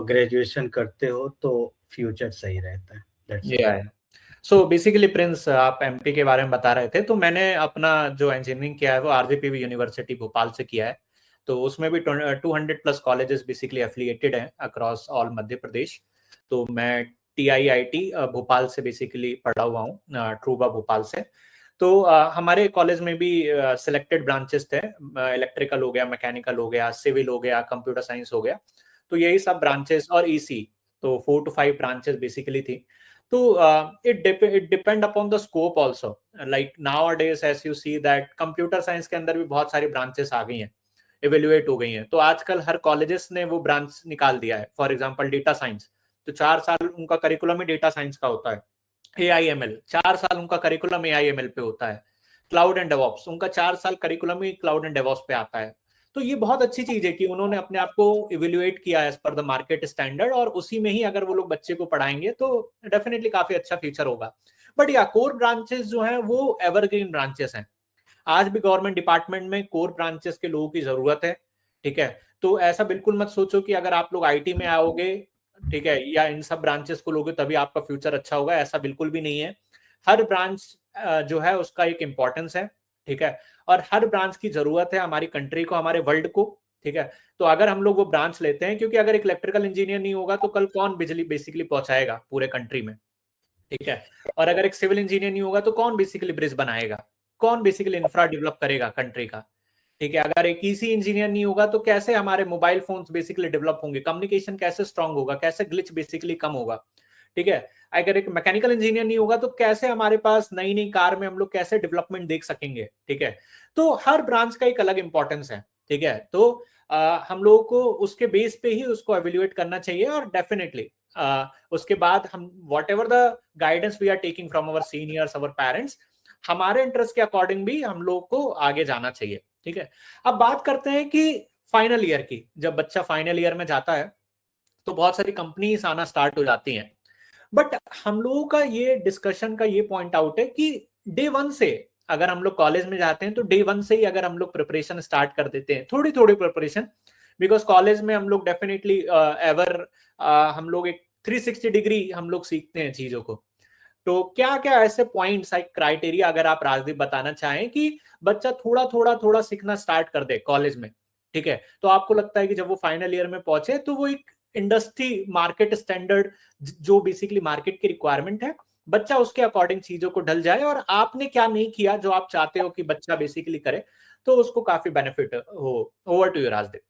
Graduation करते हो तो फ्यूचर सही रहता है। That's all. या सो बेसिकली प्रिंस, आप एमपी के बारे में बता रहे थे, तो मैंने अपना जो इंजीनियरिंग किया है वो आरजीपीवी यूनिवर्सिटी भोपाल से किया है। तो उसमें भी 200 प्लस कॉलेजेस बेसिकली एफिलिएटेड हैं अक्रॉस ऑल मध्य प्रदेश। तो मैं टीआईआईटी भोपाल से बेसिकली पढ़ा हुआ हूँ, ट्रूबा भोपाल से। तो हमारे कॉलेज में भी सिलेक्टेड ब्रांचेस थे, इलेक्ट्रिकल हो गया, मैकेनिकल हो गया, सिविल हो गया, कंप्यूटर साइंस हो गया। तो यही सब ब्रांचेस और ईसी, तो 4 to 5 ब्रांचेस बेसिकली थी। तो it depend upon the scope also, like nowadays as you see that computer science के अंदर भी बहुत सारी ब्रांचेस आ गई हैं, इवेल्युएट हो गई हैं। तो आजकल हर कॉलेजेस ने वो ब्रांच निकाल दिया है। फॉर एग्जांपल डेटा साइंस, तो 4 साल उनका करिकुलम ही डेटा साइंस का होता है। AIML 4 साल उनका करिकुलम AIML पे होता है। क्लाउड एंड डेवऑप्स उनका 4 साल curriculum he cloud and DevOps पे आता है। तो ये बहुत अच्छी चीज है कि उन्होंने अपने आप को इवेल्युएट किया as per the market standard, और उसी में ही अगर वो लोग बच्चे को पढ़ाएंगे तो डेफिनेटली काफी अच्छा फ्यूचर होगा। बट या कोर ब्रांचेस जो हैं वो एवरग्रीन ब्रांचेस हैं। आज भी गवर्नमेंट डिपार्टमेंट में कोर ब्रांचेस के लोगों की जरूरत है। ठीक है, तो ऐसा बिल्कुल मत सोचो कि अगर आप लोग आईटी में आओगे, ठीक है, या इन सब ब्रांचेस को लोगे तभी आपका फ्यूचर अच्छा होगा, ऐसा बिल्कुल भी नहीं है। हर ब्रांच जो है उसका एक इंपॉर्टेंस है। ठीक है, और हर ब्रांच की जरूरत है हमारी कंट्री को, हमारे वर्ल्ड को। ठीक है, तो अगर हम लोग वो ब्रांच लेते हैं, क्योंकि अगर एक इलेक्ट्रिकल इंजीनियर नहीं होगा तो कल कौन बिजली बेसिकली पहुंचाएगा पूरे कंट्री में। ठीक है, और अगर एक सिविल इंजीनियर नहीं होगा तो कौन बेसिकली ब्रिज बनाएगा, कौन बेसिकली इंफ्रा डेवलप करेगा कंट्री का। ठीक है, अगर एक ईसी इंजीनियर नहीं होगा तो कैसे हमारे मोबाइल फोन्स बेसिकली डेवलप होंगे, कम्युनिकेशन कैसे स्ट्रांग होगा, कैसे ग्लिच बेसिकली कम होगा। ठीक है, अगर एक मैकेनिकल इंजीनियर नहीं होगा तो कैसे हमारे पास नई नई कार में हम लोग कैसे डेवलपमेंट देख सकेंगे। ठीक है, तो हर ब्रांच का एक अलग इंपॉर्टेंस है। ठीक है, तो हम लोगों को उसके बेस पे ही उसको एवेल्युएट करना चाहिए, और डेफिनेटली उसके बाद हम whatever the guidance we are taking from our seniors, our parents, हमारे इंटरेस्ट के अकॉर्डिंग भी हम लोग को आगे जाना चाहिए। ठीक है, अब बात करते हैं कि फाइनल ईयर की। जब बच्चा फाइनल ईयर में जाता है तो बहुत सारी कंपनीज आना स्टार्ट हो जाती हैं। बट हम लोगों का ये डिस्कशन का ये पॉइंट आउट है कि डे वन से अगर हम लोग कॉलेज में जाते हैं तो डे वन से ही अगर हम लोग प्रिपरेशन स्टार्ट कर देते हैं, थोड़ी थोड़ी प्रिपरेशन, बिकॉज कॉलेज में हम लोग डेफिनेटली एवर हम लोग एक 360 डिग्री हम लोग सीखते हैं चीजों को। तो क्या क्या ऐसे पॉइंट्स, एक क्राइटेरिया अगर आप राजदीप बताना चाहें कि बच्चा थोड़ा थोड़ा थोड़ा सीखना स्टार्ट कर दे कॉलेज में। ठीक है, तो आपको लगता है कि जब वो फाइनल ईयर में पहुंचे तो वो एक इंडस्ट्री मार्केट स्टैंडर्ड, जो बेसिकली मार्केट की रिक्वायरमेंट है, बच्चा उसके अकॉर्डिंग चीजों को ढल जाए, और आपने क्या नहीं किया जो आप चाहते हो कि बच्चा बेसिकली करे, तो उसको काफी बेनिफिट हो। Over to you Rajdeep.